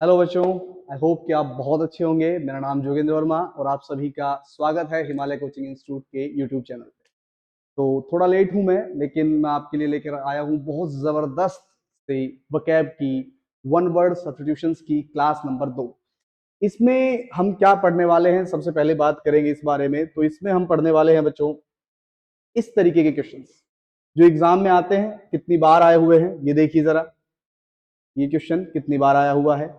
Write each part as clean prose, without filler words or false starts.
Hello बच्चों। I hope कि आप बहुत अच्छे होंगे। मेरा नाम जोगेंद्र वर्मा और आप सभी का स्वागत है हिमालय कोचिंग इंस्टीट्यूट के यूट्यूब चैनल पे। तो थोड़ा लेट हूं मैं, लेकिन मैं आपके लिए लेकर आया हूं बहुत जबरदस्त से वोकैब की वन वर्ड सब्स्टिट्यूशंस की क्लास नंबर 2। इसमें हम क्या पढ़ने वाले हैं, सबसे पहले बात करेंगे इस बारे में। तो इसमें हम पढ़ने वाले हैं बच्चों इस तरीके के क्वेश्चंस जो एग्जाम में आते हैं, कितनी बार आए हुए हैं ये देखिए जरा। ये क्वेश्चन कितनी बार आया हुआ है,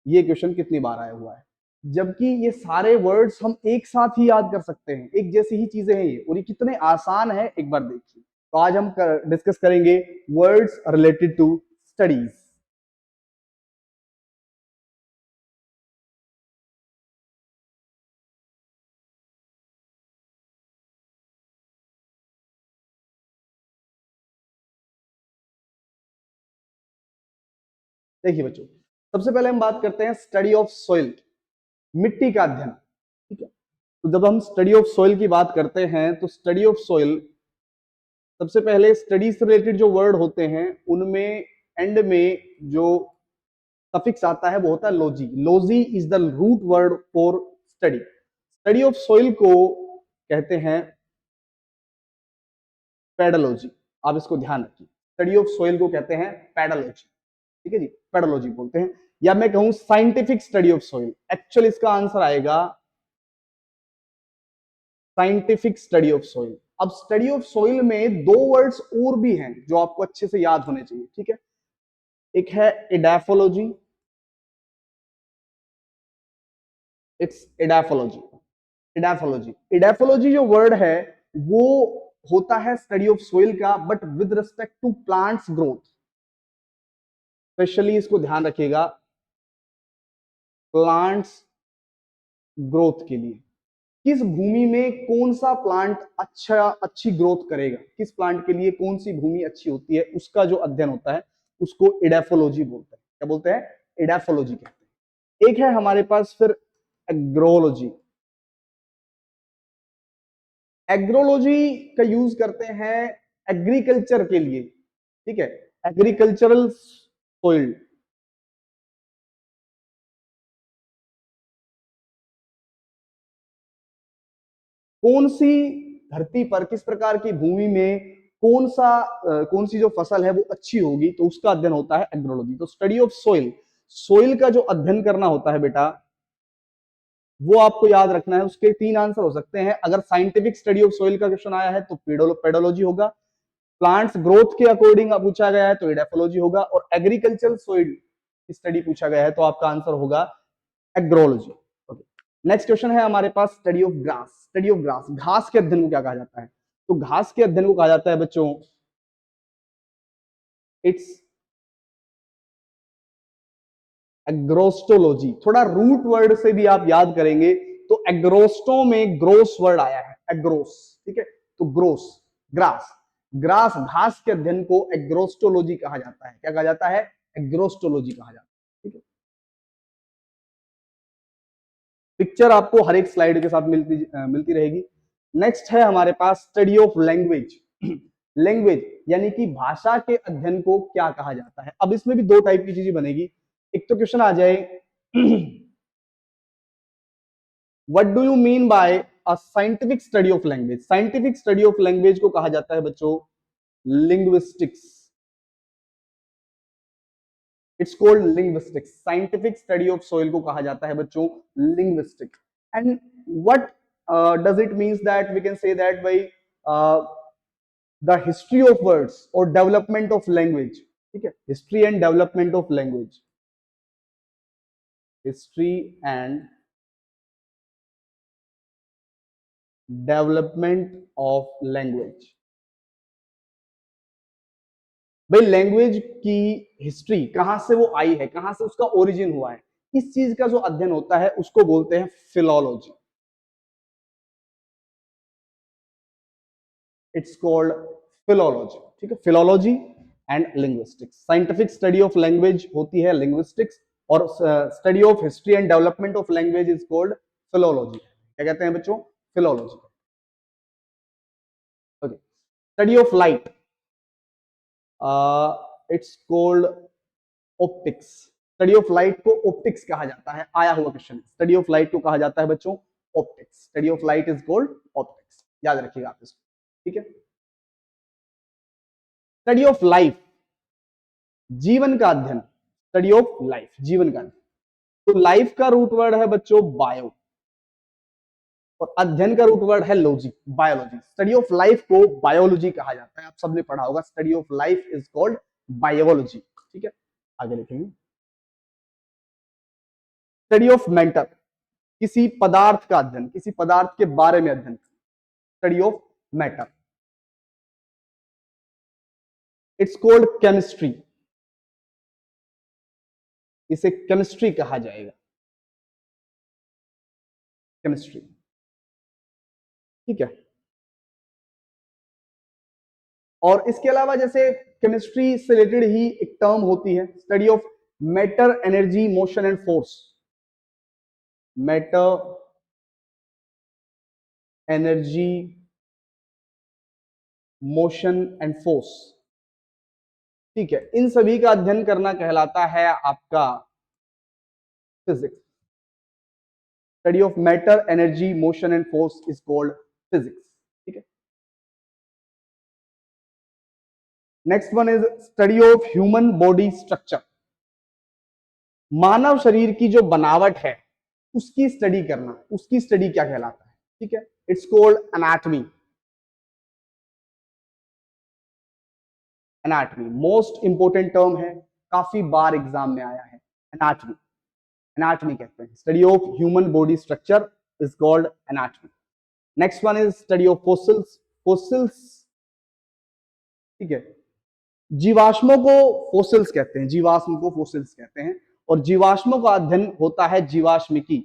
ये क्वेश्चन कितनी बार आया हुआ है। जबकि ये सारे वर्ड्स हम एक साथ ही याद कर सकते हैं, एक जैसी ही चीजें हैं ये, और ये कितने आसान है एक बार देखिए। तो आज हम डिस्कस करेंगे वर्ड्स रिलेटेड टू स्टडीज। देखिए बच्चों, सबसे पहले हम बात करते हैं स्टडी ऑफ सॉइल, मिट्टी का अध्ययन। ठीक है, तो जब हम स्टडी ऑफ सॉइल की बात करते हैं तो स्टडी ऑफ सॉइल, सबसे पहले स्टडी से रिलेटेड जो वर्ड होते हैं उनमें एंड में जो सफिक्स आता है वो होता है logy. Logy is the root word for study. Study of soil को कहते हैं पेडोलॉजी। आप इसको ध्यान रखिए, स्टडी ऑफ सॉइल को कहते हैं पेडोलॉजी। ठीक है जी, पेडोलॉजी बोलते हैं, या मैं कहूं scientific study of soil. Actually इसका आंसर आएगा साइंटिफिक स्टडी ऑफ सॉइल। अब स्टडी ऑफ सॉइल में दो वर्ड्स और भी हैं जो आपको अच्छे से याद होने चाहिए। ठीक है, एक है edaphology, it's edaphology. Edaphology, edaphology जो वर्ड है वो होता है स्टडी ऑफ सोइल का, but with respect to plants growth. Specially इसको ध्यान रखिएगा, प्लांट्स ग्रोथ के लिए किस भूमि में कौन सा प्लांट अच्छी ग्रोथ करेगा, किस प्लांट के लिए कौन सी भूमि अच्छी होती है, उसका जो अध्ययन होता है उसको एडाफोलॉजी बोलते हैं। क्या बोलते हैं? एडाफोलॉजी कहते हैं। एक है हमारे पास फिर एग्रोलॉजी। एग्रोलॉजी का यूज करते हैं एग्रीकल्चर के लिए। ठीक है, एग्रीकल्चरल सोइल। कौन सी धरती पर, किस प्रकार की भूमि में कौन सी जो फसल है वो अच्छी होगी, तो उसका अध्ययन होता है एग्रोलॉजी। तो स्टडी ऑफ सोइल, सोइल का जो अध्ययन करना होता है बेटा, वो आपको याद रखना है। उसके तीन आंसर हो सकते हैं। अगर साइंटिफिक स्टडी ऑफ सोइल का क्वेश्चन आया है तो पेडोलॉजी होगा, प्लांट्स ग्रोथ के अकॉर्डिंग पूछा गया है तो एडाफोलॉजी होगा, और एग्रीकल्चर सोइल स्टडी पूछा गया है तो आपका आंसर होगा एग्रोलॉजी। ओके, नेक्स्ट क्वेश्चन है हमारे पास study of grass. Study of grass, घास के अध्ययन को क्या कहा जाता है? तो घास के अध्ययन को कहा जाता है बच्चों इट्स एग्रोस्टोलॉजी। थोड़ा रूट वर्ड से भी आप याद करेंगे तो एग्रोस्टो में ग्रोस वर्ड आया है, एग्रोस। ठीक है, तो ग्रोस, ग्रास, ग्रास घास के अध्ययन को एग्रोस्टोलॉजी कहा जाता है। क्या कहा जाता है? एग्रोस्टोलॉजी कहा जाता है। ठीक है, पिक्चर आपको हर एक स्लाइड के साथ मिलती रहेगी। नेक्स्ट है हमारे पास स्टडी ऑफ लैंग्वेज। लैंग्वेज यानी कि भाषा के अध्ययन को क्या कहा जाता है? अब इसमें भी दो टाइप की चीजें बनेगी। एक तो क्वेश्चन आ जाए what do you mean by a scientific study of language. Scientific study of language को कहा जाता है बच्चों linguistics. It's called linguistics. Scientific study of soil को कहा जाता है बच्चों linguistic. And what does it means that we can say that by the history of words और डेवलपमेंट ऑफ लैंग्वेज। ठीक है, history and development of language, history and development of language. भाई language की हिस्ट्री, कहां से वो आई है, कहां से उसका ओरिजिन हुआ है, इस चीज का जो अध्ययन होता है उसको बोलते हैं फिलोलॉजी। It's called philology. ठीक है, philology and linguistics. Scientific study of language होती है लिंग्विस्टिक्स, और study of history and development of language is called philology. क्या कहते हैं बच्चों? Philology. Okay, study of light, it's called optics. Study of light को ऑप्टिक्स कहा जाता है, आया हुआ क्वेश्चन। स्टडी ऑफ लाइट को कहा जाता है बच्चों optics. Study of light is called optics, याद रखिएगा आप इसको, ठीक है। स्टडी ऑफ लाइफ, जीवन का अध्ययन, स्टडी ऑफ लाइफ, जीवन का अध्ययन। तो लाइफ का रूट वर्ड है बच्चों बायो, और अध्ययन का रूट वर्ड है logy, biology. Study of life को बायोलॉजी कहा जाता है, आप सबने पढ़ा होगा। Study of life is called biology, ठीक है। आगे लिखेंगे, स्टडी ऑफ मैटर, किसी पदार्थ का अध्ययन, किसी पदार्थ के बारे में अध्ययन, study of matter. It's called chemistry, इसे केमिस्ट्री कहा जाएगा, केमिस्ट्री, ठीक है। और इसके अलावा जैसे केमिस्ट्री से रिलेटेड ही एक टर्म होती है, study of matter, energy, motion and force. Matter, energy, motion and force, ठीक है। इन सभी का अध्ययन करना कहलाता है आपका physics. Study of matter, energy, motion and force is called physics, ठीक है। Next one is study of human body structure, मानव शरीर की जो बनावट है उसकी स्टडी करना, उसकी स्टडी क्या कहलाता है, ठीक है। It's called anatomy, anatomy most important term है, काफी बार एग्जाम में आया है। एनाटॉमी, एनाटॉमी कहते हैं, study of human body structure is called anatomy. Next one is study of fossils, fossils, ठीक है। जीवाश्मों को फोसिल्स कहते हैं, जीवाश्म को फोसिल्स कहते हैं, और जीवाश्मों का अध्ययन होता है जीवाश्मिकी।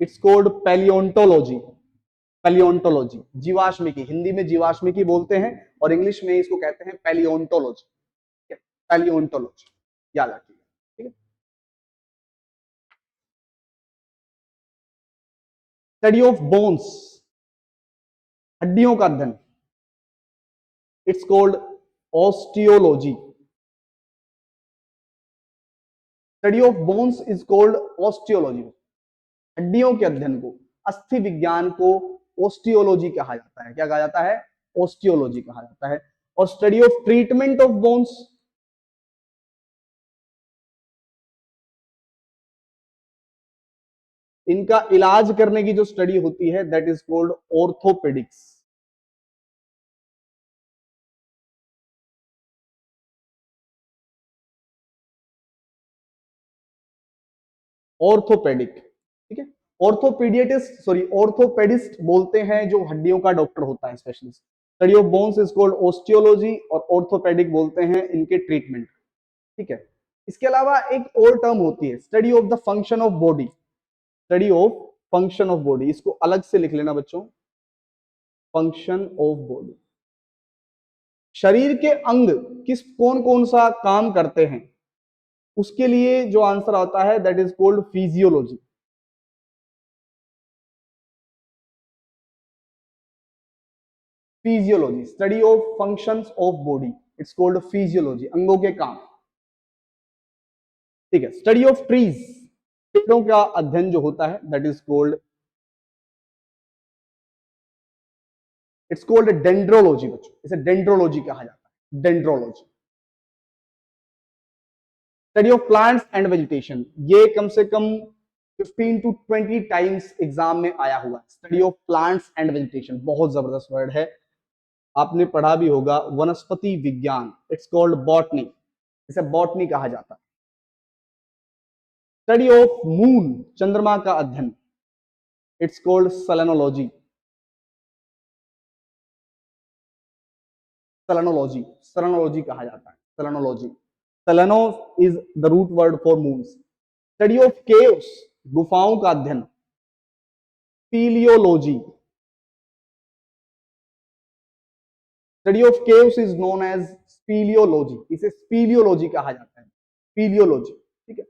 इट्स कॉल्ड पैलियोंटोलॉजी, पैलियोंटोलॉजी, जीवाश्मिकी, हिंदी में जीवाश्मिकी बोलते हैं और इंग्लिश में इसको कहते हैं पैलियोंटोलॉजी, पैलियोंटोलॉजी, याद रखिएगा, ठीक है। स्टडी ऑफ बोन्स, हड्डियों का अध्ययन, it's called osteology. Study of bones is called osteology, हड्डियों के अध्ययन को, अस्थि विज्ञान को ऑस्टियोलॉजी कहा जाता है। क्या कहा जाता है? ऑस्टियोलॉजी कहा जाता है। और study of treatment of bones, इनका इलाज करने की जो स्टडी होती है that is called orthopaedics. Orthopaedic, ठीक है। ऑर्थोपीडियटिस्ट, सॉरी ऑर्थोपेडिस्ट बोलते हैं जो हड्डियों का डॉक्टर होता है, specialist. Study of bones is called osteology, और ऑर्थोपेडिक बोलते हैं इनके ट्रीटमेंट, ठीक है। इसके अलावा एक और टर्म होती है study of the function of body, study of function of body, इसको अलग से लिख लेना बच्चों, फंक्शन ऑफ बॉडी। शरीर के अंग किस कौन कौन सा काम करते हैं, उसके लिए जो आंसर आता है that is called physiology. Physiology, study of functions of body, it's called physiology, अंगों के काम, ठीक है। स्टडी ऑफ ट्रीज, पेड़ों का अध्ययन जो होता है that is called, it's called dendrology बच्चों, इसे डेंड्रोलॉजी कहा जाता है, dendrology. Study of plants and vegetation, ये कम से कम 15 to 20 टाइम्स एग्जाम में आया हुआ। Study of plants and vegetation बहुत जबरदस्त वर्ड है, आपने पढ़ा भी होगा, वनस्पति विज्ञान, इट्स कॉल्ड बॉटनी, इसे बॉटनी कहा जाता है। स्टडी ऑफ मून, चंद्रमा का अध्ययन, it's called selenology, selenology, selenology कहा जाता है, selenology. Seleno is the root word for moon. Study of caves, गुफाओं का अध्ययन, speleology. Study of caves is known as speleology, इसे स्पीलियोलॉजी कहा जाता है, स्पीलियोलॉजी, ठीक है।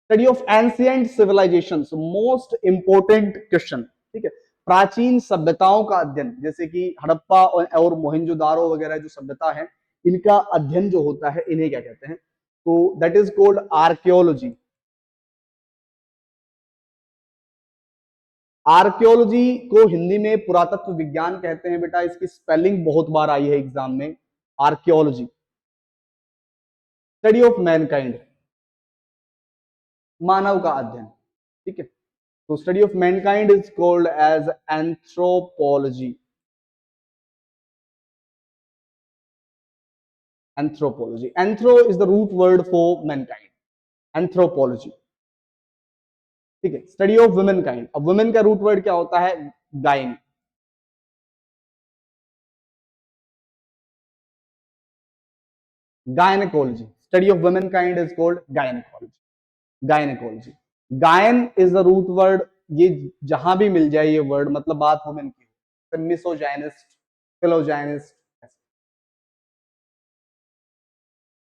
Study of ancient civilizations, most important question, ठीक है। प्राचीन सभ्यताओं का अध्ययन, जैसे कि हड़प्पा और मोहनजोदारो वगैरह जो सभ्यता है, इनका अध्ययन जो होता है, इन्हें क्या कहते हैं? तो that is called archaeology. Archaeology को हिंदी में पुरातत्व विज्ञान कहते हैं बेटा। इसकी स्पेलिंग बहुत बार आई है एग्जाम में। आर्कियोलॉजी, स्टडी ऑफ मैनकाइंड, मानव का अध्ययन, ठीक है। तो study of mankind is called as anthropology. Anthropology, anthro is the root word for mankind, anthropology, ठीक है। स्टडी ऑफ वुमेन काइंड, अब वुमेन का रूट वर्ड क्या होता है? Gyne. Gynaecology, study of women kind is called gynaecology. Gynaecology, gyne is the root word. ये जहां भी मिल जाए ये वर्ड, मतलब बात वुमेन की, misogynist, philogynist.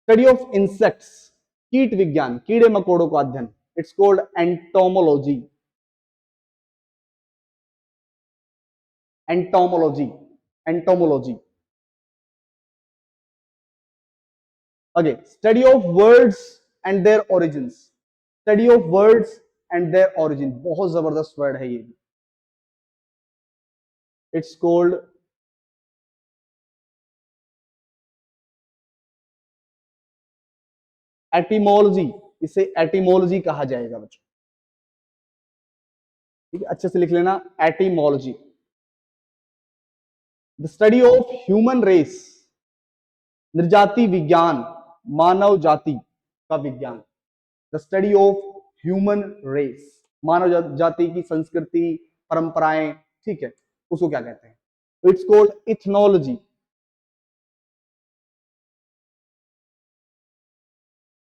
Study of insects, कीट विज्ञान, कीड़े मकोड़ों का अध्ययन, it's called entomology. Entomology, entomology. अगे, study of words and their origins, study of words and their origin, बहुत जबरदस्त वर्ड है ये भी। इट्स कॉल्ड एटिमोलॉजी, इसे एटिमोलॉजी कहा जाएगा बच्चों, ठीक है, अच्छे से लिख लेना, etymology. The study of human race, निर्जाति विज्ञान, मानव जाति का विज्ञान। The study of human race, मानव जाति की संस्कृति, परंपराएं, ठीक है, उसको क्या कहते हैं? It's called ethnology.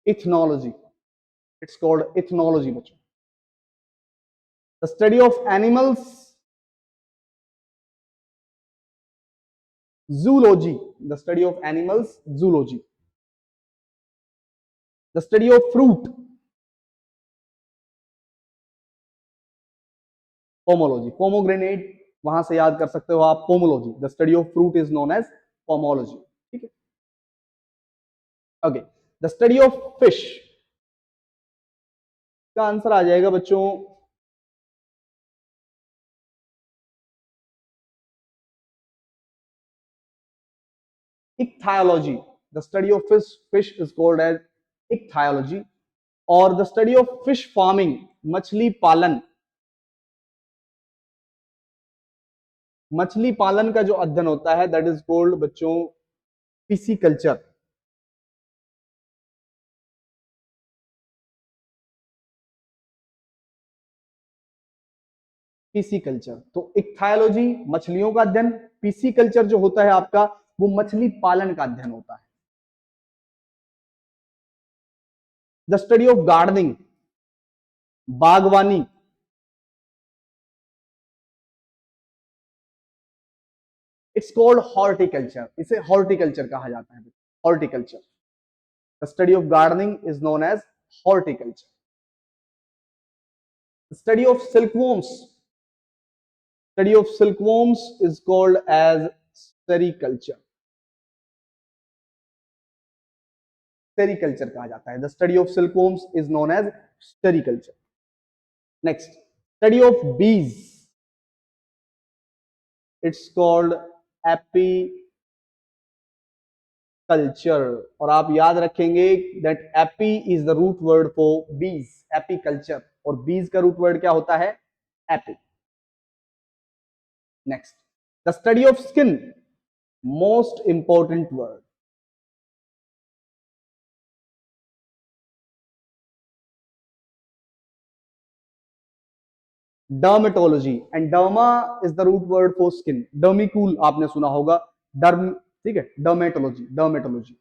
Ethnology, it's called ethnology बच्चों। The study of animals, zoology, the study of animals, zoology. The study of fruit, pomology, pomegranate, वहां से याद कर सकते हो आप, pomology, the study of fruit is known as pomology, ठीक है। Okay, the study of fish का आंसर आ जाएगा बच्चों ichthyology, the study of fish is called as ichthyology। और the study of fish farming, मछली पालन, मछली पालन का जो अध्ययन होता है दैट इज कॉल्ड बच्चों पिसिकल्चर। पिसिकल्चर, तो इक्थायोलॉजी मछलियों का अध्ययन, पिसिकल्चर जो होता है आपका वो मछली पालन का अध्ययन होता है। द स्टडी ऑफ गार्डनिंग, बागवानी, इट्स कॉल्ड हॉर्टिकल्चर, इसे हॉर्टिकल्चर कहा जाता है। Horticulture, the study of gardening is known as horticulture. Study of silkworms, study of silkworms is called as sericulture। sericulture कहा जाता है। The study of silkworms is known as sericulture। Next, study of bees, it's called apiculture। और आप याद रखेंगे that api is the root word for bees, apiculture, और bees का root word क्या होता है? api। Next, the study of skin, most important word, dermatology, and derma is the root word for skin. Dermicool आपने सुना होगा, derm, ठीक है, dermatology, dermatology.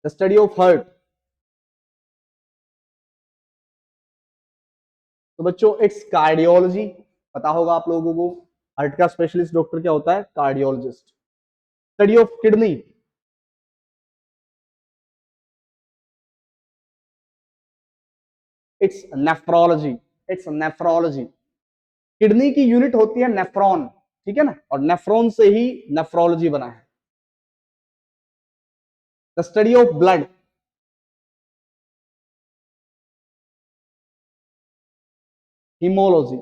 The study of heart, तो बच्चों इट्स कार्डियोलॉजी, पता होगा आप लोगों को, हार्ट का स्पेशलिस्ट डॉक्टर क्या होता है? Cardiologist. Study of kidney, it's nephrology, it's nephrology. Kidney की यूनिट होती है नेफ्रॉन, ठीक है ना, और नेफ्रॉन से ही नेफ्रोलॉजी बना है। The study of blood, haemology.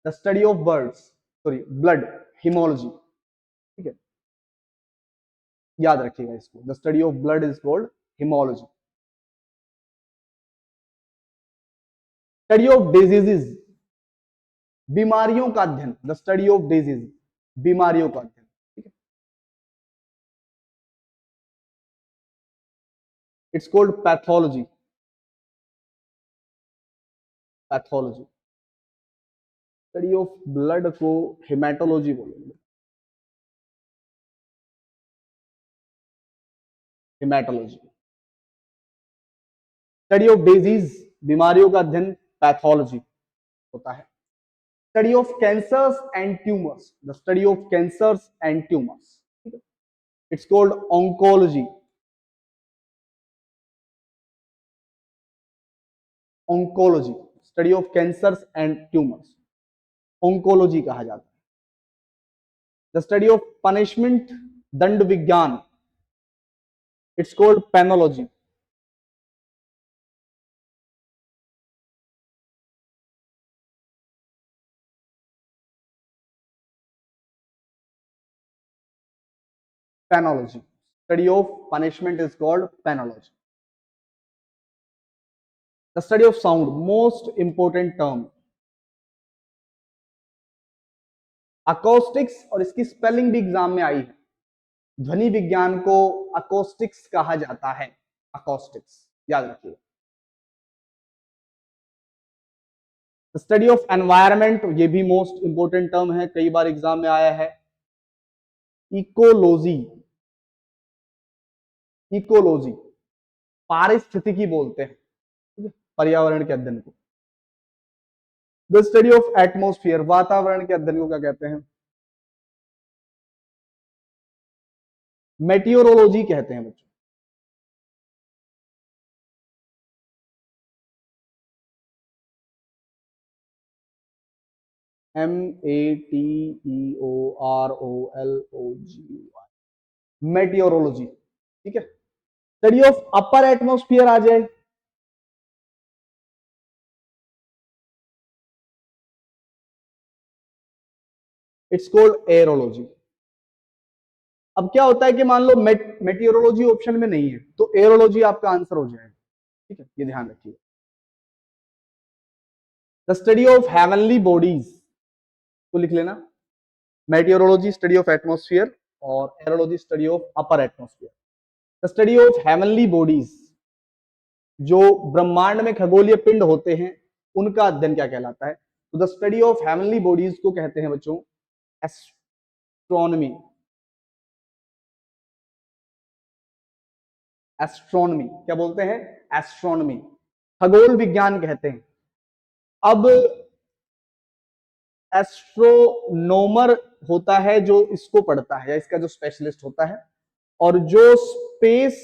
The study of birds, sorry blood, haemology, ठीक है, याद रखिएगा इसको। The study of blood is called haemology. Study of diseases, बीमारियों का अध्ययन। द स्टडी ऑफ डिजीज, बीमारियों का अध्ययन, ठीक है, it's called pathology. Pathology. Study of blood को हेमेटोलॉजी बोलेंगे, हेमेटोलॉजी। स्टडी ऑफ डिजीज, बीमारियों का अध्ययन, पैथोलॉजी होता है। Study of cancers and tumours, the study of cancers and tumours, ठीक है, it's called oncology. Oncology, study of cancers and tumours, oncology कहा जाता है। द स्टडी ऑफ पनिशमेंट, दंड विज्ञान, it's called penology. Penology, study of punishment is called penology. The study of sound, most important term, Acoustics, और इसकी spelling भी exam में आई है। ध्वनि विज्ञान को अकोस्टिक्स कहा जाता है, अकोस्टिक्स, याद रखिए। स्टडी ऑफ एनवायरमेंट, ये भी मोस्ट इंपोर्टेंट टर्म है, कई बार एग्जाम में आया है। इकोलॉजी, इकोलॉजी पारिस्थितिकी बोलते हैं, ठीक है, पर्यावरण के अध्ययन को। द स्टडी ऑफ एटमोस्फियर, वातावरण के अध्ययन को क्या कहते हैं? मेटियोरोलॉजी कहते हैं बच्चों। METEOROLOGY, मेटियोरोलॉजी, ठीक है। स्टडी ऑफ अपर एटमोस्फियर आ जाए, इट्स कॉल्ड एयरोलॉजी। अब क्या होता है कि मान लो मेटियोरोलॉजी ऑप्शन में नहीं है तो एयरोलॉजी आपका आंसर हो जाएगा, ठीक है, ये ध्यान रखिए। The study of heavenly bodies को लिख लेना। मेटियोरोलॉजी स्टडी ऑफ एटमोस्फियर और aerology study of upper atmosphere. The study of heavenly bodies, जो ब्रह्मांड में खगोलीय पिंड होते हैं उनका अध्ययन क्या कहलाता है? तो the study of heavenly bodies को कहते हैं बच्चों एस्ट्रोनॉमी। एस्ट्रोनॉमी क्या बोलते हैं? एस्ट्रोनॉमी, खगोल विज्ञान कहते हैं। अब एस्ट्रोनोमर होता है जो इसको पढ़ता है या इसका जो स्पेशलिस्ट होता है, और जो स्पेस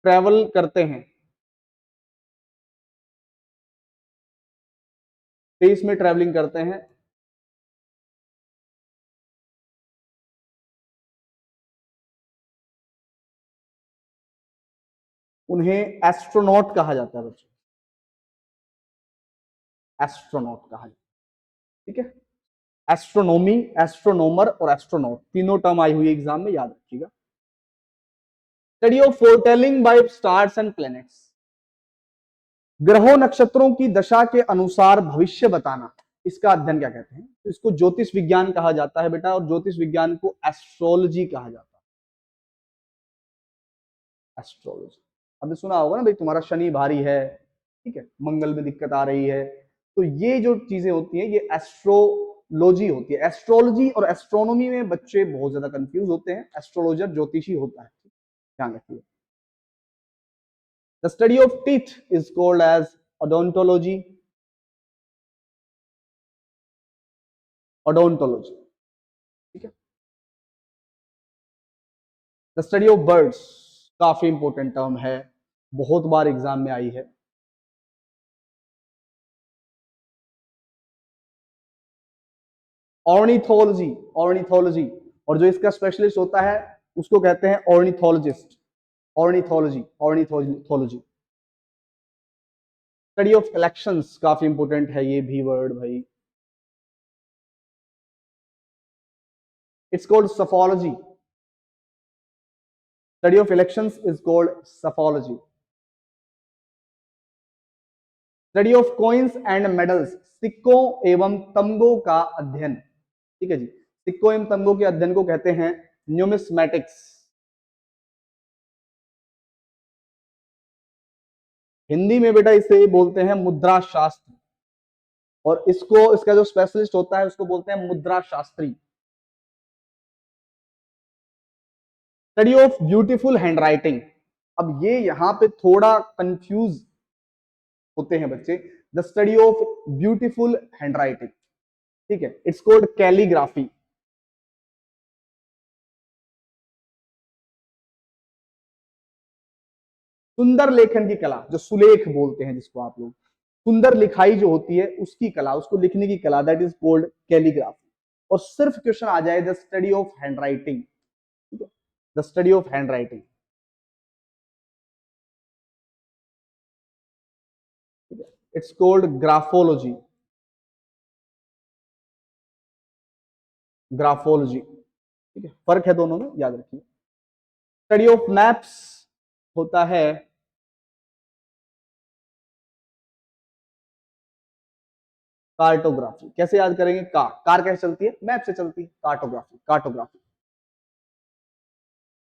ट्रेवल करते हैं, स्पेस में ट्रेवलिंग करते हैं, उन्हें एस्ट्रोनॉट कहा जाता है बच्चों, एस्ट्रोनॉट कहा जाता है, ठीक है। एस्ट्रोनॉमी, एस्ट्रोनोमर और एस्ट्रोनॉट तीनों टर्म आई हुई एग्जाम में, याद रखिएगा। Study of foretelling by stars and planets, ग्रहों नक्षत्रों की दशा के अनुसार भविष्य बताना, इसका अध्ययन क्या कहते हैं? तो इसको ज्योतिष विज्ञान कहा जाता है बेटा, और ज्योतिष विज्ञान को एस्ट्रोलॉजी कहा जाता है, एस्ट्रोलॉजी। अभी सुना होगा ना भाई, तुम्हारा शनि भारी है, ठीक है, मंगल में दिक्कत आ रही है, तो ये जो चीजें होती हैं ये एस्ट्रोलॉजी होती है। एस्ट्रोलॉजी और एस्ट्रोनॉमी में बच्चे बहुत ज्यादा कंफ्यूज होते हैं, एस्ट्रोलॉजर ज्योतिषी होता है, ध्यान रखिए। The study of teeth is called as odontology, odontology, ठीक है। द स्टडी ऑफ बर्ड्स, काफी इंपॉर्टेंट टर्म है, बहुत बार एग्जाम में आई है। Ornithology, ornithology. और जो इसका स्पेशलिस्ट होता है उसको कहते हैं ornithologist. Ornithology, ornithology. Study of collections, काफी इंपोर्टेंट है ये भी वर्ड भाई। It's called psephology. Study of elections is called psephology. Study of coins and medals, सिक्कों एवं तमगों का अध्ययन। ठीक है जी, सिक्कों एवं तमगों के अध्ययन को कहते हैं न्यूमिस्मैटिक्स। हिंदी में बेटा इसे बोलते हैं मुद्रा शास्त्र, और इसको, इसका जो स्पेशलिस्ट होता है उसको बोलते हैं मुद्रा Shastri. Study of beautiful handwriting. अब ये यहां पे थोड़ा कंफ्यूज होते हैं बच्चे। The study of beautiful handwriting, ठीक है, इट्स कॉल्ड कैलीग्राफी। सुंदर लेखन की कला, जो सुलेख बोलते हैं जिसको आप लोग, सुंदर लिखाई जो होती है उसकी कला, उसको लिखने की कला, दैट इज कॉल्ड कैलीग्राफी। और सिर्फ क्वेश्चन आ जाए the study of hand writing, ठीक है, the study of hand writing, it's called graphology. Graphology, ठीक है, फर्क है दोनों में, याद रखिए। स्टडी ऑफ मैप्स होता है कार्टोग्राफी। कैसे याद करेंगे? कार कैसे चलती है? मैप से चलती है। Cartography, cartography.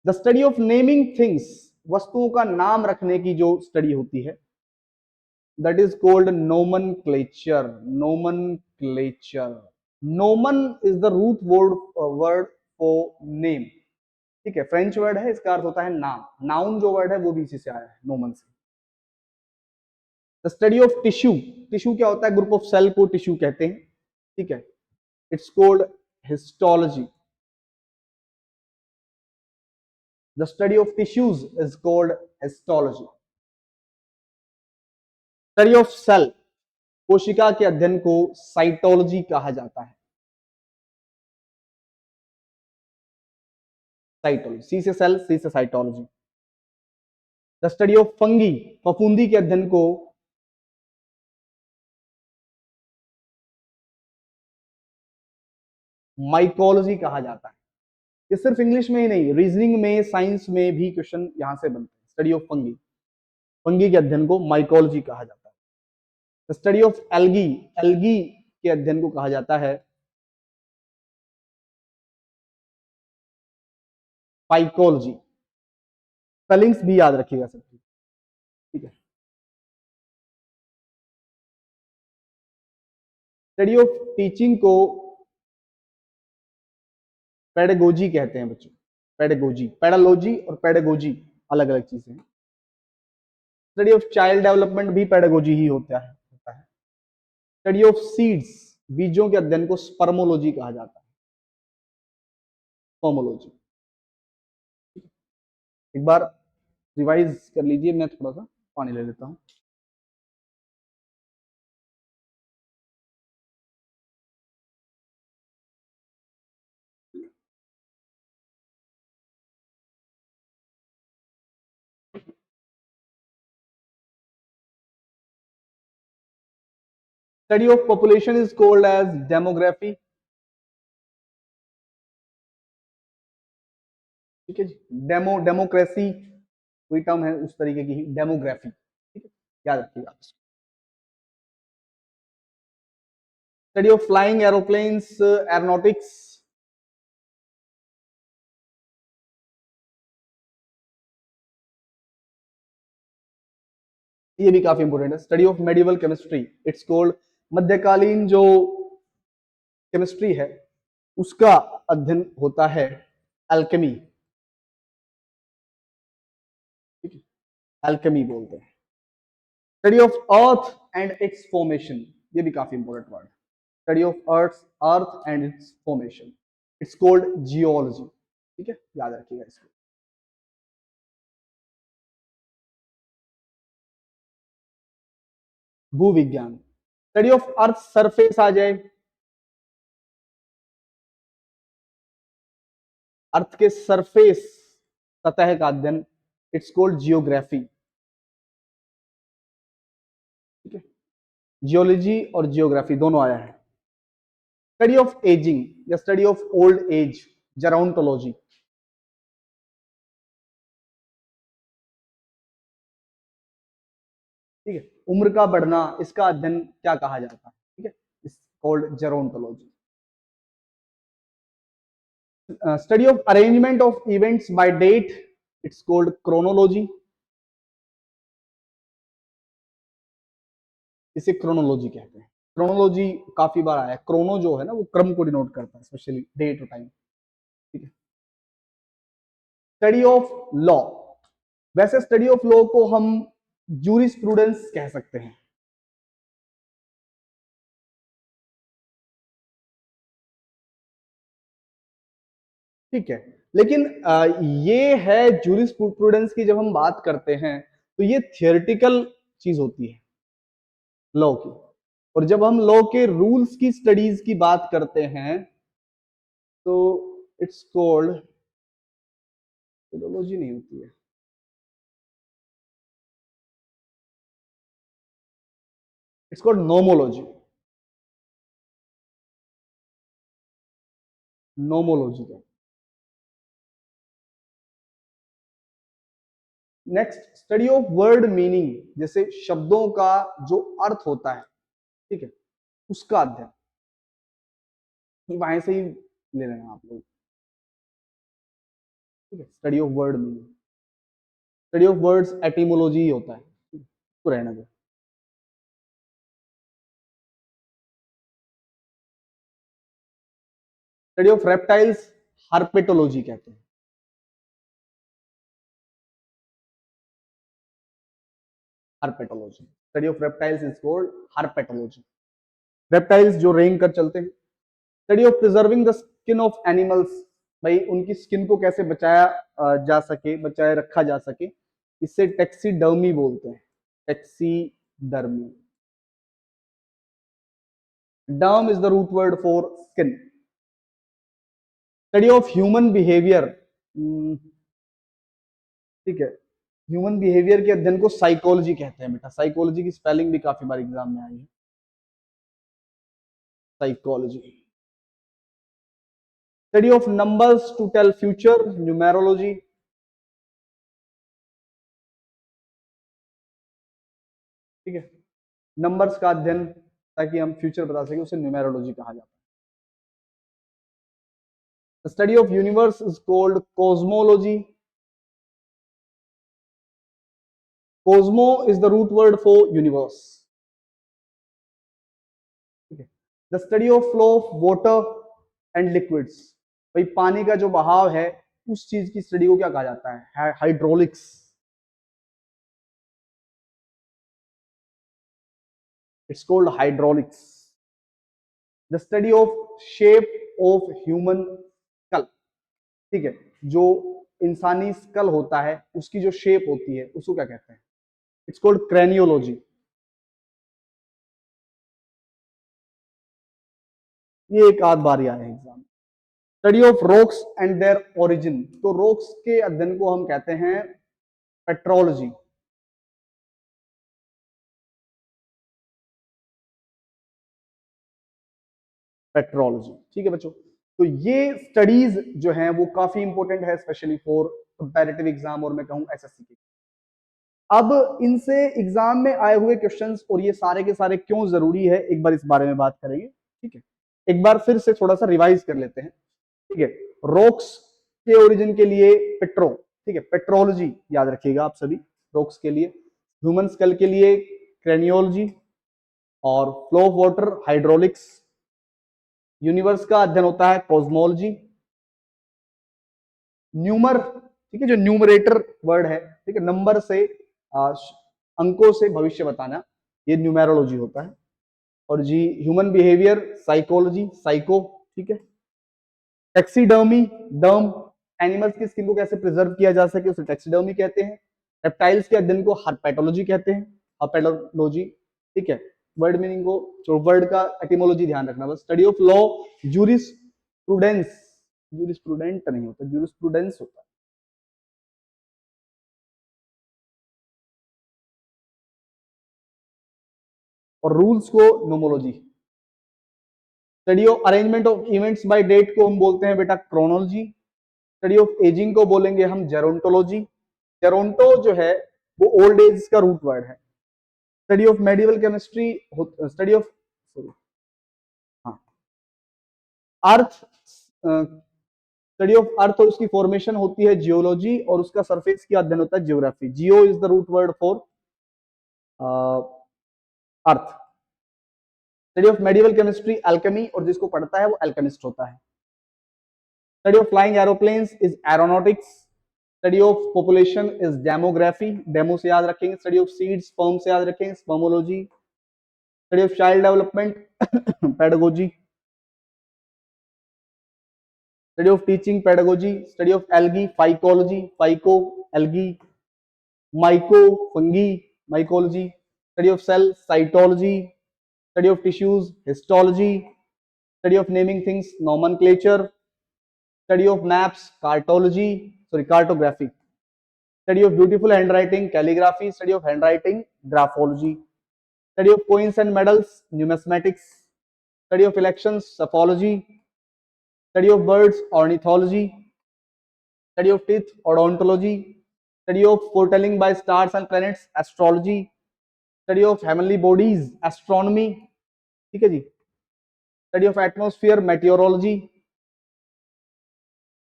The study of naming things, वस्तुओं का नाम रखने की जो स्टडी होती है, that is called nomenclature. Nomenclature, nomen is the root word for name, ठीक है, फ्रेंच वर्ड है, इसका अर्थ होता है नाम। नाउन जो वर्ड है वो भी इसी से आया है, नोमन से। The study of tissue, tissue क्या होता है? ग्रुप ऑफ सेल को टिश्यू कहते हैं, ठीक है, it's called histology. The study of tissues is called histology. Study of cell, कोशिका के अध्ययन को साइटोलॉजी कहा जाता है। साइटोलॉजी, सी से सेल, सी से cytology. The study of fungi, फफूंदी के अध्ययन को माइकोलॉजी कहा जाता है। ये सिर्फ इंग्लिश में ही नहीं, रीजनिंग में, साइंस में भी क्वेश्चन यहां से बनते हैं। स्टडी ऑफ फंगी, फंगी के अध्ययन को माइकोलॉजी कहा जाता है। The study of algae, algae के अध्ययन को कहा जाता है फाइकोलॉजी। स्पेलिंग्स भी याद रखिएगा सबकी, ठीक है। स्टडी ऑफ टीचिंग को पेडागोजी कहते हैं बच्चों। पेडागोजी, पेडालॉजी और पेडागोजी अलग अलग चीजें हैं। स्टडी ऑफ चाइल्ड डेवलपमेंट भी पेडागोजी ही होता है। स्टडी ऑफ सीड्स, बीजों के अध्ययन को स्पर्मोलॉजी कहा जाता है। स्पर्मोलॉजी। एक बार रिवाइज कर लीजिए, मैं थोड़ा सा पानी ले लेता हूं। Study of population is called as demography, ठीक है जी। डेमोक्रेसी कोई टर्म है उस तरीके की ही, डेमोग्राफी, ठीक है, याद रखिएगा। Study of flying aeroplanes, aeronautics, ये भी काफी इंपोर्टेंट है। Study of medieval chemistry, it's called, मध्यकालीन जो केमिस्ट्री है उसका अध्ययन होता है अल्केमी, ठीक है, अल्केमी बोलते हैं। Study of earth and it's formation, ये भी काफी इंपोर्टेंट वर्ड है। Study of earth and it's formation, it's called geology, ठीक है, याद रखिएगा इसको। भूविज्ञान, स्टडी ऑफ अर्थ सरफेस आ जाए, अर्थ के सरफेस, सतह का अध्ययन, इट्स कॉल्ड जियोग्राफी। ठीक है, जियोलॉजी और जियोग्राफी दोनों आया है। स्टडी ऑफ एजिंग या study of old age, gerontology. ठीक है, उम्र का बढ़ना, इसका अध्ययन क्या कहा जाता है? ठीक है, it's called gerontology. Study of arrangement of events by date, it's called chronology. इसे क्रोनोलॉजी कहते हैं। क्रोनोलॉजी काफी बार आया है। क्रोनो जो है ना, वो क्रम को डिनोट करता है, स्पेशली डेट और टाइम। ठीक है, स्टडी ऑफ लॉ, वैसे स्टडी ऑफ लॉ को हम जूरिस्प्रूडेंस कह सकते हैं। ठीक है, लेकिन ये है जूरिस्प्रूडेंस की जब हम बात करते हैं तो ये थियोरेटिकल चीज होती है लॉ की, और जब हम लॉ के रूल्स की स्टडीज की बात करते हैं तो इट्स कॉल्ड फिलोलॉजी, नहीं होती है, इट्स कॉल्ड नोमोलॉजी। नोमोलॉजी का next, study of word meaning, जैसे शब्दों का जो अर्थ होता है, ठीक है, उसका अध्ययन। वहां से ही ले लेना आप लोग। ठीक है, study of word meaning, study of words etymology ही होता है, तो रहने दो। स्टडी ऑफ रेप्टाइल्स हर्पेटोलॉजी कहते हैं। Herpetology, study of reptiles is called herpetology. Reptiles जो रेंग कर चलते हैं। Study of preserving the skin of animals, भाई उनकी स्किन को कैसे बचाया जा सके, बचाए रखा जा सके, इसे टेक्सीडर्मी बोलते हैं। Taxidermy, derm is the root word for skin. Study of human behaviour, ठीक है, ह्यूमन बिहेवियर के अध्ययन को साइकोलॉजी कहते हैं बेटा। साइकोलॉजी की स्पेलिंग भी काफी बार एग्जाम में आई है, psychology. Study of numbers to tell future, numerology. ठीक है, नंबर्स का अध्ययन ताकि हम फ्यूचर बता सके, उसे न्यूमेरोलॉजी कहा जाता है। Study of universe is called cosmology. Cosmo is the root word for universe. ठीक है, the study of flow of water and liquids, भाई पानी का जो बहाव है उस चीज की स्टडी को क्या कहा जाता है? Hydraulics. It's called hydraulics. The study of shape of human school, ठीक है, जो इंसानी स्कल होता है उसकी जो शेप होती है उसको क्या कहते हैं? It's called craniology. ये एक आध बार आया है exam. Study of rocks and their origin, तो रॉक्स के अध्ययन को हम कहते हैं पेट्रोलॉजी। पेट्रोलॉजी, ठीक है बच्चों। तो ये स्टडीज जो हैं वो काफी इंपॉर्टेंट है, स्पेशली फॉर कंपैरेटिव एग्जाम, और मैं कहूं एसएससी के। अब इनसे एग्जाम में आए हुए क्वेश्चंस और ये सारे के सारे क्यों जरूरी है, एक बार इस बारे में बात करेंगे। ठीक है, एक बार फिर से थोड़ा सा रिवाइज कर लेते हैं। ठीक है, रॉक्स के ओरिजिन के लिए पेट्रो, ठीक है, पेट्रोलॉजी याद रखिएगा आप सभी। रॉक्स के लिए, ह्यूमन स्कल के लिए क्रेनियोलॉजी, और flow of water hydraulics. Universe का अध्ययन होता है कॉस्मोलॉजी। न्यूमर, ठीक है, जो न्यूमरेटर वर्ड है, ठीक है, नंबर से अंकों से भविष्य बताना, ये न्यूमेरोलॉजी होता है। और जी ह्यूमन बिहेवियर साइकोलॉजी, साइको। ठीक है, टेक्सीडर्मी, डर्म, एनिमल्स की स्किन को कैसे प्रिजर्व किया जा सके उसे टेक्सीडर्मी कहते हैं। रेप्टाइल्स के अध्ययन को हर्पेटोलॉजी कहते हैं, हर्पेटोलॉजी। ठीक है, वर्ड मीनिंग को, जो वर्ड का एटिमोलॉजी ध्यान रखना बस। Study of law, jurisprudence, jurisprudent नहीं होता, जूरिस्प्रूडेंस होता है। और रूल्स को nomology. Study of arrangement of events by date को हम बोलते हैं बेटा क्रोनोलॉजी। स्टडी ऑफ एजिंग को बोलेंगे हम जेरोंटोलॉजी। जेरोंटो जो है वो ओल्ड एज का रूट वर्ड है। Study of medieval chemistry, study of, sorry, हाँ, अर्थ, स्टडी ऑफ अर्थ और उसकी फॉर्मेशन होती है जियोलॉजी, और उसका सरफेस की अध्ययन होता है geography. Geo is the root word for earth. Study of medieval chemistry alchemy, और जिसको पढ़ता है वो अल्केमिस्ट होता है। Study of flying aeroplanes is aeronautics. Study of population is demography, demo से याद रखेंगे। स्टडी ऑफ सीड्स, स्पर्म से याद रखेंगे, spermology. Study of child development pedagogy. Study of teaching pedagogy. Study of algae phycology, phyco algae, myco fungi mycology. Study of cell cytology. Study of tissues histology. Study of naming things nomenclature. Study of maps cartology, sorry cartography. Study of beautiful handwriting calligraphy. Study of handwriting graphology. Study of coins and medals numismatics. Study of elections psephology. Study of birds ornithology. Study of teeth odontology. Study of foretelling by stars and planets astrology. Study of heavenly bodies astronomy, ठीक है जी। Study of atmosphere meteorology.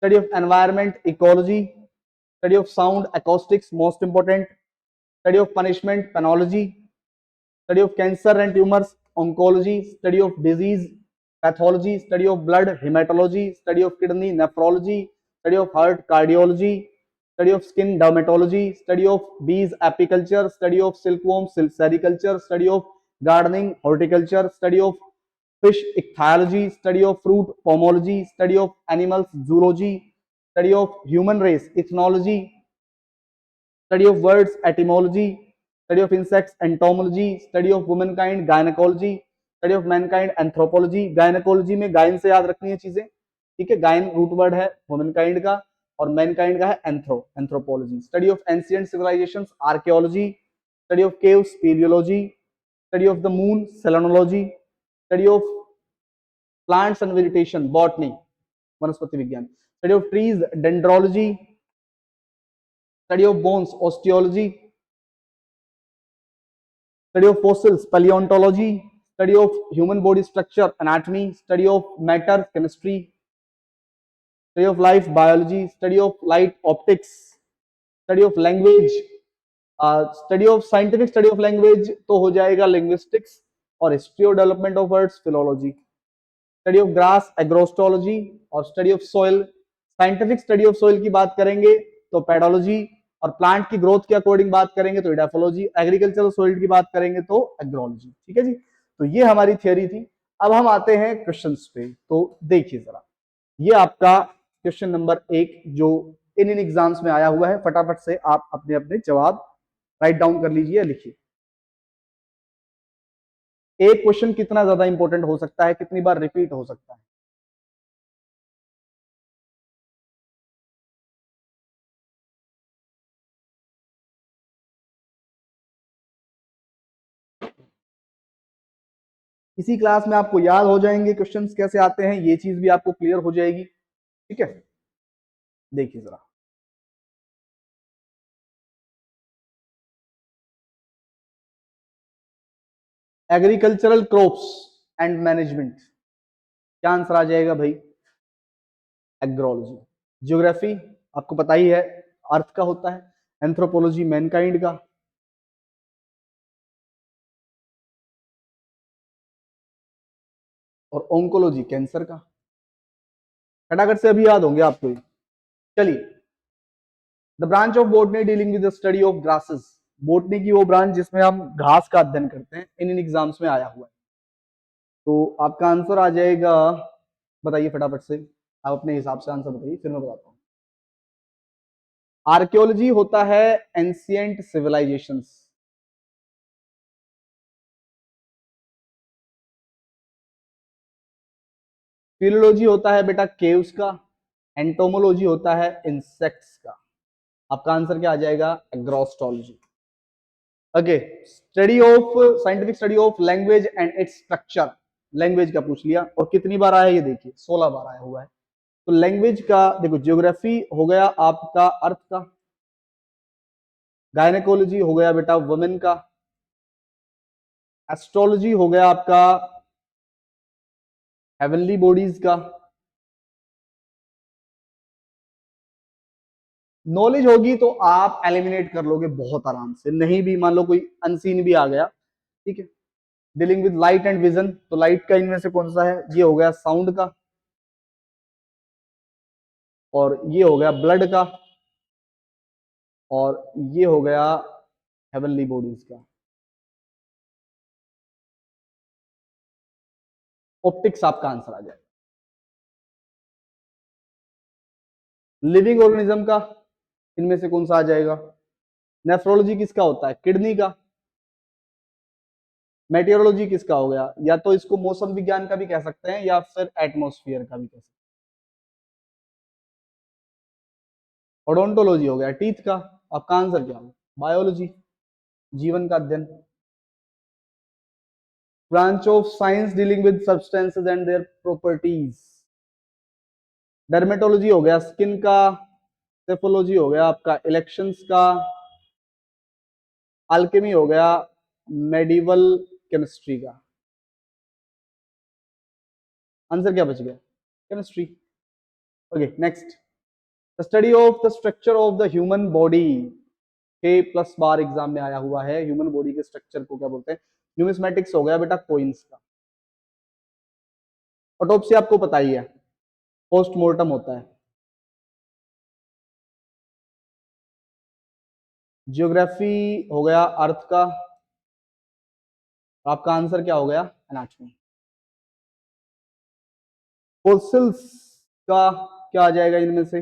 Study of environment ecology. Study of sound acoustics most important. Study of punishment penology. Study of cancer and tumours oncology. Study of disease pathology. Study of blood haematology. Study of kidney nephrology. Study of heart cardiology. Study of skin dermatology. Study of bees apiculture. Study of silkworm sericulture. Study of gardening horticulture. Study of fish ichthyology. Study of fruit pomology. Study of animals zoology. Study of human race ethnology. Study of words etymology. Study of insects entomology. Study of womankind gynaecology. Study of mankind anthropology. Gynaecology में गायन से याद रखनी है चीजें, ठीक है। गायन रूट वर्ड है वुमेनकाइंड का, और मैनकाइंड का है anthropology. Study of ancient civilisations archaeology. Study of caves speleology. Study of the moon selenology. Study of plants and vegetation botany वनस्पति विज्ञान। Study of trees dendrology. Study of bones osteology. Study of fossils paleontology. Study of human body structure anatomy. Study of matter chemistry. Study of life biology. Study of light optics. Study of language, study of scientific study of language तो हो जाएगा linguistics, और history of development of words philology. Study of grass agrostology, और study of soil, scientific study of soil की बात करेंगे तो pedology, और प्लांट की ग्रोथ के अकॉर्डिंग बात करेंगे तो इडाफोलॉजी, एग्रीकल्चरल सॉइल की बात करेंगे तो एग्रोलॉजी, ठीक है जी। तो ये हमारी थियोरी थी। अब हम आते हैं क्वेश्चंस पे, तो देखिए जरा, ये आपका क्वेश्चन नंबर 1 जो इन एग्जाम्स में आया हुआ है, फटाफट से आप अपने अपने जवाब राइट डाउन कर लीजिए, लिखिए। एक क्वेश्चन कितना ज्यादा इंपॉर्टेंट हो सकता है, कितनी बार रिपीट हो सकता है? इसी क्लास में आपको याद हो जाएंगे क्वेश्चंस कैसे आते हैं, ये चीज भी आपको क्लियर हो जाएगी, ठीक है। देखिए जरा, एग्रीकल्चरल क्रॉप्स एंड मैनेजमेंट, क्या आंसर आ जाएगा भाई? एग्रोलॉजी। ज्योग्राफी आपको पता ही है, अर्थ का होता है। एंथ्रोपोलॉजी मैनकाइंड का। और ओंकोलॉजी कैंसर का। फटाफट से अभी याद होंगे आपको। चलिए, the branch of botany dealing with the study of grasses, botany की वो ब्रांच जिसमें हम घास का अध्ययन करते हैं, इन एग्जाम्स में आया हुआ है। तो आपका आंसर आ जाएगा, बताइए फटाफट से, आप अपने हिसाब से आंसर बताइए, फिर मैं बताता हूँ। आर्कियोलॉजी होता है एंशिएंट सिविलाइजेशंस। फिलोलॉजी होता है बेटा केव्स का। एंटोमोलॉजी होता है इंसेक्ट्स का। आपका आंसर क्या आ जाएगा? Agrostology. Okay, study of scientific study of language and its structure. Language का पूछ लिया और कितनी बार आया ये देखिए, 16 बार आया हुआ है। तो लैंग्वेज का देखो, ज्योग्राफी हो गया आपका अर्थ का, गायनेकोलॉजी हो गया बेटा वुमेन का, एस्ट्रोलॉजी हो गया आपका हेवनली बॉडीज का, नॉलेज होगी तो आप एलिमिनेट कर लोगे बहुत आराम से, नहीं भी मान लो कोई अनसीन भी आ गया, ठीक है। Dealing with light and vision, तो लाइट का इनमें से कौन सा है? ये हो गया साउंड का, और ये हो गया ब्लड का, और ये हो गया हेवनली बॉडीज का। ऑप्टिक्स आपका आंसर आ जाएगा। लिविंग ऑर्गेनिज्म का इनमें से कौन सा आ जाएगा? नेफ्रोलॉजी किसका होता है? किडनी का। मेटेरोलॉजी किसका हो गया? या तो इसको मौसम विज्ञान का भी कह सकते हैं या फिर एटमॉस्फेयर का भी कह सकते हैं। ओडोंटोलॉजी हो गया टीथ का। आपका आंसर क्या होगा? बायोलॉजी, जीवन का अध्ययन। Branch of science dealing with substances and their properties. Dermatology हो गया स्किन का, सेफोलॉजी हो गया आपका इलेक्शंस का, अल्केमी हो गया मेडिवल केमिस्ट्री का। आंसर क्या बच गया? Chemistry. Okay, next, the study of the structure of the human body. 6+ bar exam में आया हुआ है, ह्यूमन बॉडी के स्ट्रक्चर को क्या बोलते हैं? न्यूमिस्मेटिक्स हो गया बेटा कोइंस का। ऑटोप्सी आपको पता ही है, पोस्टमार्टम होता है। जियोग्राफी हो गया अर्थ का। आपका आंसर क्या हो गया? एनाटॉमी। फोसिल्स का क्या आ जाएगा इनमें से?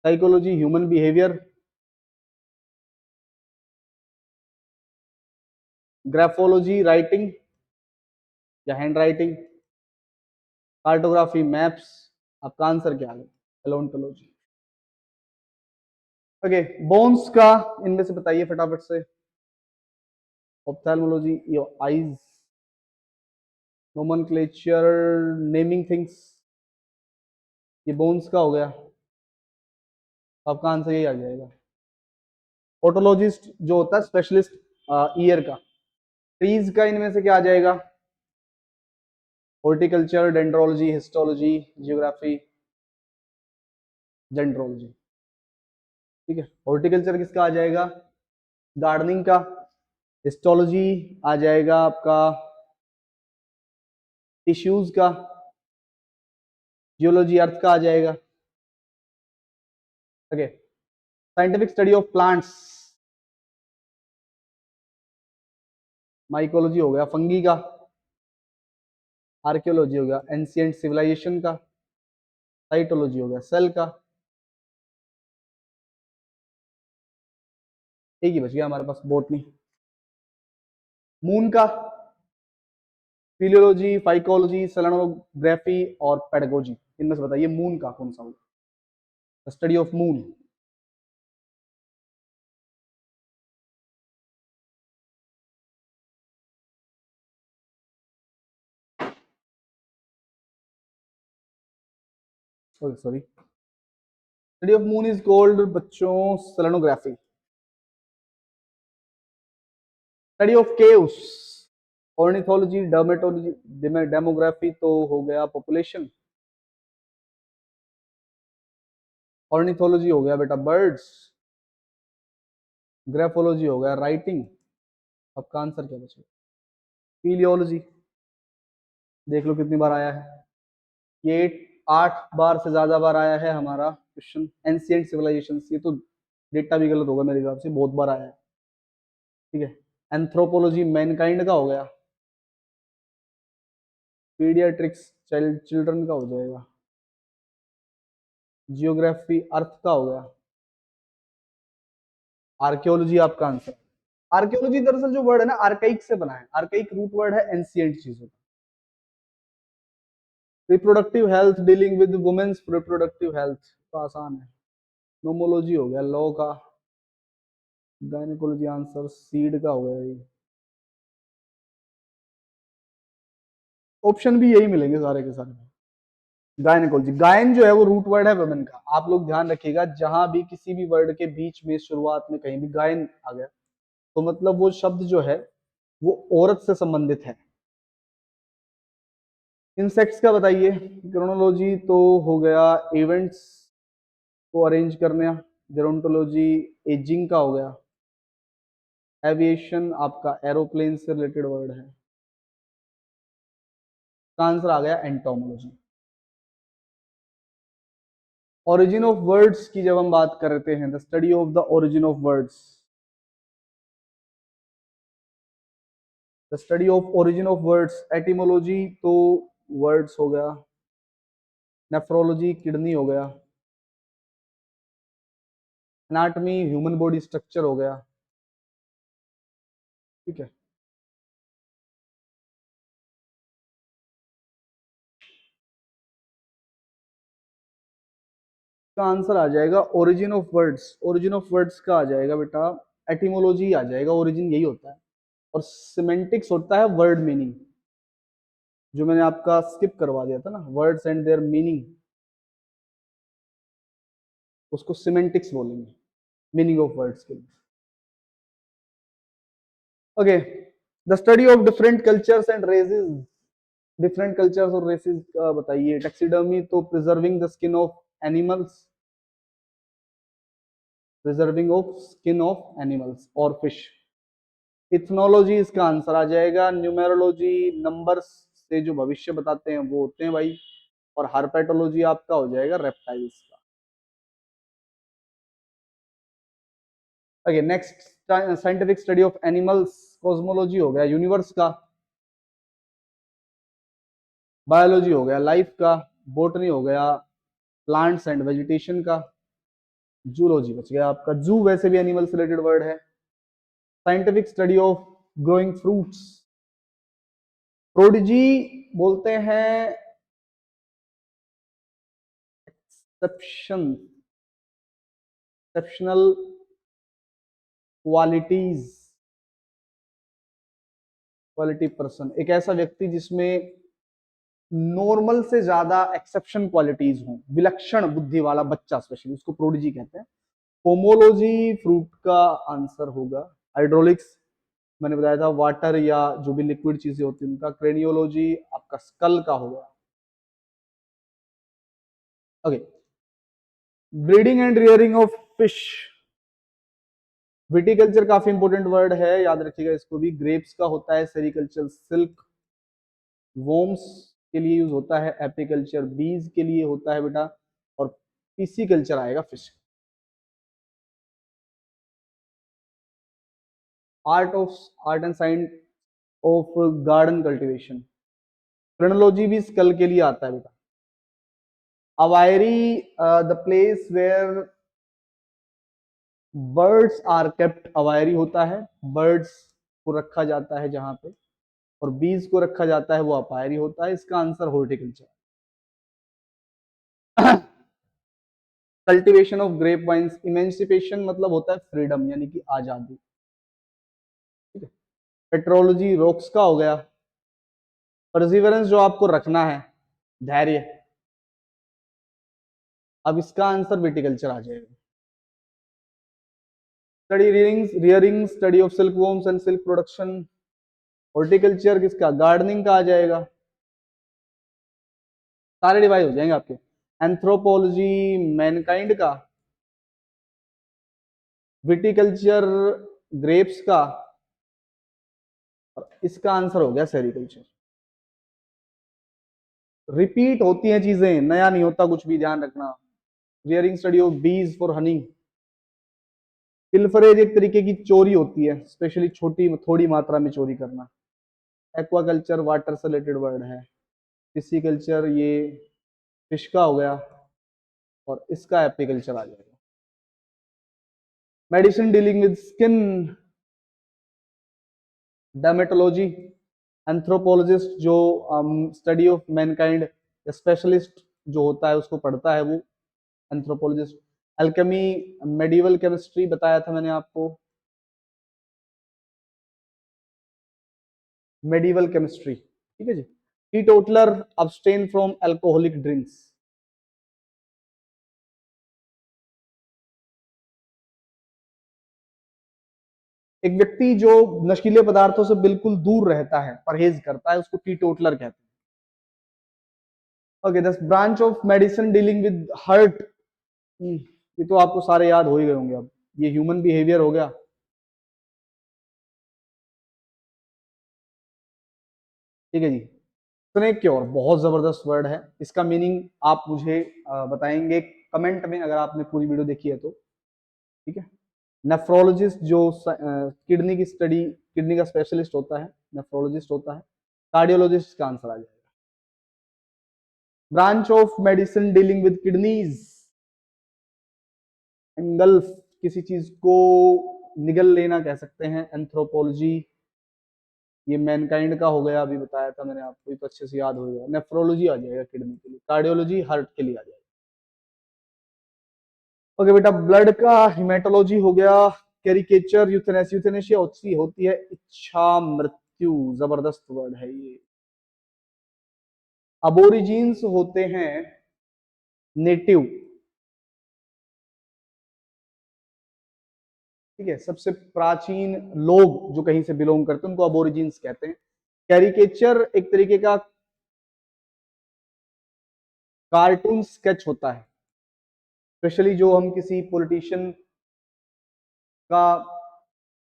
Psychology, human behaviour, graphology writing या हैंड राइटिंग, कार्टोग्राफी मैप्स। आपका आंसर क्या है? पैलेontोलॉजी। ओके, बोन्स का इनमें से बताइए फटाफट से। Ophthalmology, your eyes, nomenclature, naming things, ये बोन्स का हो गया। आपका आंसर यही आ जाएगा। ओटोलॉजिस्ट जो होता है स्पेशलिस्ट ईयर का। ट्रीज का इनमें से क्या आ जाएगा? हॉर्टिकल्चर, डेंड्रोलॉजी, हिस्टोलॉजी, जियोग्राफी, जेंड्रोलॉजी। ठीक है, हॉर्टिकल्चर किसका आ जाएगा? गार्डनिंग का। हिस्टोलॉजी आ जाएगा आपका टिश्यूज का। जियोलॉजी अर्थ का आ जाएगा। Okay, scientific study of plants, mycology हो गया फंगी का। आर्कियोलॉजी हो गया एंशिएंट सिविलाइजेशन का। साइटोलॉजी हो गया सेल का। एक ही बच गया हमारे पास, बॉटनी। मून का फिलियोलॉजी, फाइकोलॉजी, सेलेनोग्राफी और पेडागोजी। इनमें से बताइए मून का कौन सा होगा? Study of moon. Sorry, study of moon is called बच्चों selenography. Study of caves, ornithology, dermatology, demography तो हो गया पॉपुलेशन। ऑर्निथोलॉजी हो गया बेटा बर्ड्स। ग्राफोलॉजी हो गया राइटिंग। आपका आंसर क्या बचेगा? पीलियोलॉजी। देख लो कितनी बार आया है ये, 8 बार से ज्यादा बार आया है हमारा क्वेश्चन। एंशिएंट सिविलाइजेशन, ये तो डेटा भी गलत होगा मेरे हिसाब से, बहुत बार आया है। ठीक है, एंथ्रोपोलॉजी मैनकाइंड का हो गया। पीडियाट्रिक्स चिल्ड्रन का हो जाएगा। जियोग्राफी अर्थ का हो गया। आर्कियोलॉजी आपका आंसर। आर्कियोलॉजी दरअसल जो वर्ड है ना, आर्काइक से बना है। आर्काइक रूट वर्ड है एंशिएंट चीजों का। Reproductive health, dealing with women's reproductive health, तो आसान है। नोमोलॉजी हो गया लॉ का। गायनेकोलॉजी आंसर सीड का हो गया ये। ऑप्शन भी यही मिलेंगे सारे के सारे। गायनेकोलॉजी, गायन जो है वो रूट वर्ड है वुमेन का। आप लोग ध्यान रखिएगा, जहां भी किसी भी वर्ड के बीच में शुरुआत में कहीं भी गायन आ गया तो मतलब वो शब्द जो है वो औरत से संबंधित है। इंसेक्ट्स का बताइए। क्रोनोलॉजी तो हो गया इवेंट्स को अरेंज करना। जेरोंटोलॉजी एजिंग का हो गया। एविएशन आपका एरोप्लेन से रिलेटेड वर्ड है। का आंसर आ गया एंटोमोलॉजी। ओरिजिन ऑफ वर्ड्स की जब हम बात करते हैं, the study of the origin of words, the study of origin of words. Etymology तो वर्ड्स हो गया। नेफ्रोलॉजी किडनी हो गया। एनाटमी ह्यूमन बॉडी स्ट्रक्चर हो गया। ठीक है। का आंसर आ जाएगा origin of words. Origin of words का आ जाएगा बेटा एटिमोलॉजी आ जाएगा। ओरिजिन यही होता है। और सिमेंटिक्स होता है वर्ड मीनिंग, जो मैंने आपका स्किप करवा दिया था ना, वर्ड्स एंड देयर मीनिंग, उसको सिमेंटिक्स बोलेंगे, मीनिंग ऑफ वर्ड्स के लिए। Okay, the study of different cultures and races. Different cultures और रेसेस का बताइए। टैक्सीडर्मी तो preserving the skin of animals, preserving of skin of animals और फिश। इथनोलॉजी इसका आंसर आ जाएगा। न्यूमेरोलॉजी नंबर्स से जो भविष्य बताते हैं वो होते हैं भाई। और हार्पेटोलॉजी आपका हो जाएगा रेप्टाइल्स का। Okay, next scientific study of animals. Cosmology हो गया यूनिवर्स का। बायोलॉजी हो गया लाइफ का। बोटनी हो गया प्लांट्स एंड वेजिटेशन का। जूलॉजी बच गया आपका। जू वैसे भी एनिमल से रिलेटेड वर्ड है। Scientific study of growing fruits. Prodigy बोलते हैं exception, exceptional qualities, quality person, एक ऐसा व्यक्ति जिसमें नॉर्मल से ज्यादा एक्सेप्शन क्वालिटीज हों, विलक्षण बुद्धि वाला बच्चा स्पेशली, उसको प्रोडिजी कहते हैं। पोमोलॉजी फ्रूट का आंसर होगा। हाइड्रोलिक्स मैंने बताया था वाटर या जो भी लिक्विड चीजें होती हैं उनका। क्रेनियोलॉजी आपका स्कल का होगा। Okay, breeding and rearing of fish. Viticulture काफी इंपॉर्टेंट वर्ड है, याद रखिएगा इसको भी। ग्रेप्स का होता है सेरिकल्चर सिल्क। वोम्स के लिए यूज होता है। एपिकल्चर बीज के लिए होता है बेटा। और पीसी आएगा fish. Art and science of garden cultivation. Chronology भी स्कल के लिए आता है बेटा। Aviary the place where birds are kept. Aviary होता है बर्ड्स को रखा जाता है जहां पे, और बीज को रखा जाता है वो अपायरी होता है। इसका answer horticulture. Cultivation of grape vines. Emancipation मतलब होता है फ्रीडम यानी कि आजादी। ठीक है। पेट्रोलॉजी रॉक्स का हो गया। परसिवरेंस जो आपको रखना है, धैर्य। अब इसका आंसर विटिकल्चर आ जाएगा। Study rearing study of silk worms and silk production. Horticulture किसका, गार्डनिंग का आ जाएगा। सारे डिवाइड हो जाएंगे आपके। एंथ्रोपोलॉजी मैनकाइंड का। विटिकल्चर ग्रेप्स का। और इसका आंसर हो गया सेरिकल्चर। रिपीट होती हैं चीजें, नया नहीं होता कुछ भी, ध्यान रखना। रियरिंग स्टडी ऑफ बीज फॉर हनी। पिल्फरेज एक तरीके की चोरी होती है, स्पेशली छोटी थोड़ी मात्रा में चोरी करना। एक्वाकल्चर वाटर से रिलेटेड वर्ड है। पिस्सीकल्चर ये फिश का हो गया। और इसका एपिकल्चर आ जाएगा। Medicine dealing with skin. Dermatology. Anthropologist जो स्टडी ऑफ मैनकाइंड या स्पेशलिस्ट जो होता है उसको पढ़ता है वो एंथ्रोपोलॉजिस्ट। अल्केमी, मेडिवल केमिस्ट्री बताया था मैंने आपको, मेडिवल केमिस्ट्री, ठीक है जी। टीटोटलर अब्सटेन फ्रॉम अल्कोहलिक ड्रिंक्स। एक व्यक्ति जो नशीले पदार्थों से बिल्कुल दूर रहता है, परहेज करता है, उसको टीटोटलर कहते हैं। Okay, this branch of medicine dealing with heart. ये तो आपको सारे याद हो ही गए होंगे। अब ये ह्यूमन बिहेवियर हो गया, ठीक है जी। स्नेक क्योर बहुत जबरदस्त वर्ड है, इसका मीनिंग आप मुझे बताएंगे कमेंट में अगर आपने पूरी वीडियो देखी है तो, ठीक है। नेफ्रोलॉजिस्ट जो किडनी की स्टडी, किडनी का स्पेशलिस्ट होता है, नेफ्रोलॉजिस्ट होता है। कार्डियोलॉजिस्ट का आंसर आ जाएगा। Branch of medicine dealing with kidneys, engulf, किसी चीज को निगल लेना कह सकते हैं, एंथ्रोपोलॉजी। ये मैनकाइंड का हो गया, अभी बताया था मैंने आपको, ये तो अच्छे से याद हो गया। नेफ्रोलॉजी आ जाएगा किडनी के लिए, कार्डियोलॉजी हार्ट के लिए आ जाएगा। ओके बेटा, ब्लड का हिमेटोलॉजी हो गया। कैरिकेचर, यूथेनेशिया होती है इच्छा मृत्यु, जबरदस्त वर्ड है ये। अबोरिजिन्स होते हैं नेटिव, ठीक है, सबसे प्राचीन लोग जो कहीं से बिलोंग करते हैं उनको अबोरिजिन्स कहते हैं। कैरिकेचर एक तरीके का कार्टून स्केच होता है, स्पेशली जो हम किसी पॉलिटिशियन का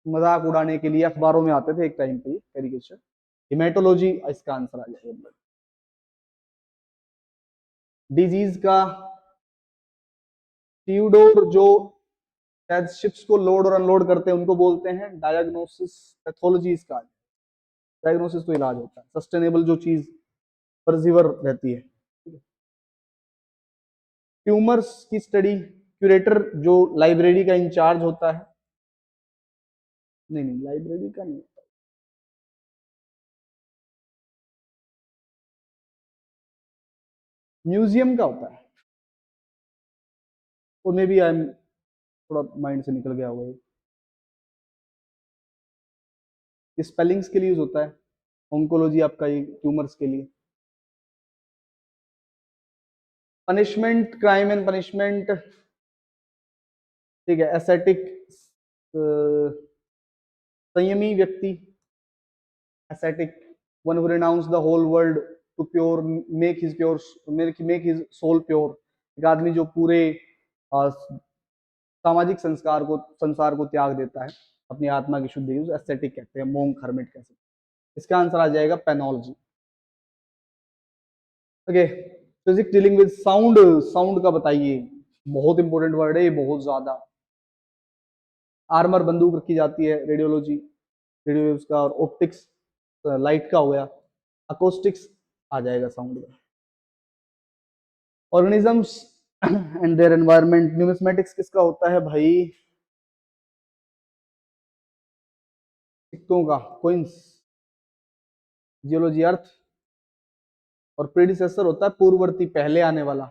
मजाक उड़ाने के लिए अखबारों में आते थे एक टाइम पे, कैरिकेचर। हिमेटोलॉजी इसका आंसर आ जाएगा। डिजीज का ट्यूडोर, जो शायद शिप्स को लोड और अनलोड करते हैं उनको बोलते हैं डायग्नोसिस। पैथोलॉजी इसका, डायग्नोसिस तो इलाज होता है, सस्टेनेबल जो चीज परजीवर रहती है। ट्यूमर्स की स्टडी, क्यूरेटर जो लाइब्रेरी का इंचार्ज होता है, नहीं नहीं लाइब्रेरी का नहीं, म्यूजियम का होता है। और मे बी आई एम थोड़ा माइंड से निकल गया हुआ है। स्पेलिंग्स के लिए यूज होता है, ऑन्कोलॉजी आपका ये ट्यूमर्स के लिए। पनिशमेंट, क्राइम एंड पनिशमेंट, ठीक है। एसेटिक, संयमी व्यक्ति, ascetic, one who renounce the whole world to pure make his pure, make his soul pure. एक आदमी जो पूरे सामाजिक संसार को त्याग देता है अपनी आत्मा की शुद्धि, एस्थेटिक कहते हैं, मोंक, हर्मिट कह सकते हैं। इसका आंसर आ जाएगा penology. Okay, physics dealing with sound, sound का बताइए, बहुत इंपॉर्टेंट वर्ड है ये, बहुत ज्यादा। आर्मर, बंदूक रखी जाती है, रेडियोलॉजी, रेडियो वेव्स का। और ऑप्टिक्स लाइट का हो गया। अकोस्टिक्स आ जाएगा साउंड का। Organisms and their environment, numismatics किसका होता है भाई? सिक्कों का, कोइंस। जियोलॉजी अर्थ, और प्रीडिसेसर होता है पूर्ववर्ती, पहले आने वाला,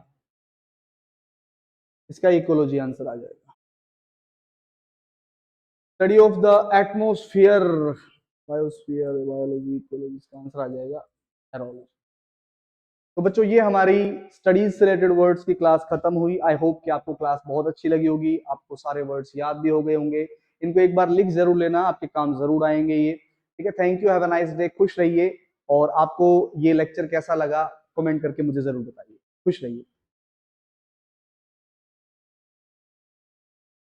इसका इकोलॉजी आंसर आ जाएगा। Study of the atmosphere, biosphere, biology, ecology, इसका आंसर आ जाएगा एरोलॉजी। तो बच्चों ये हमारी स्टडीज से रिलेटेड वर्ड्स की क्लास खत्म हुई। आई होप कि आपको क्लास बहुत अच्छी लगी होगी, आपको सारे वर्ड्स याद भी हो गए होंगे। इनको एक बार लिख जरूर लेना, आपके काम जरूर आएंगे ये, ठीक है। Thank you, have a nice day, खुश रहिए। और आपको ये लेक्चर कैसा लगा कमेंट करके मुझे जरूर बताइए। खुश रहिए।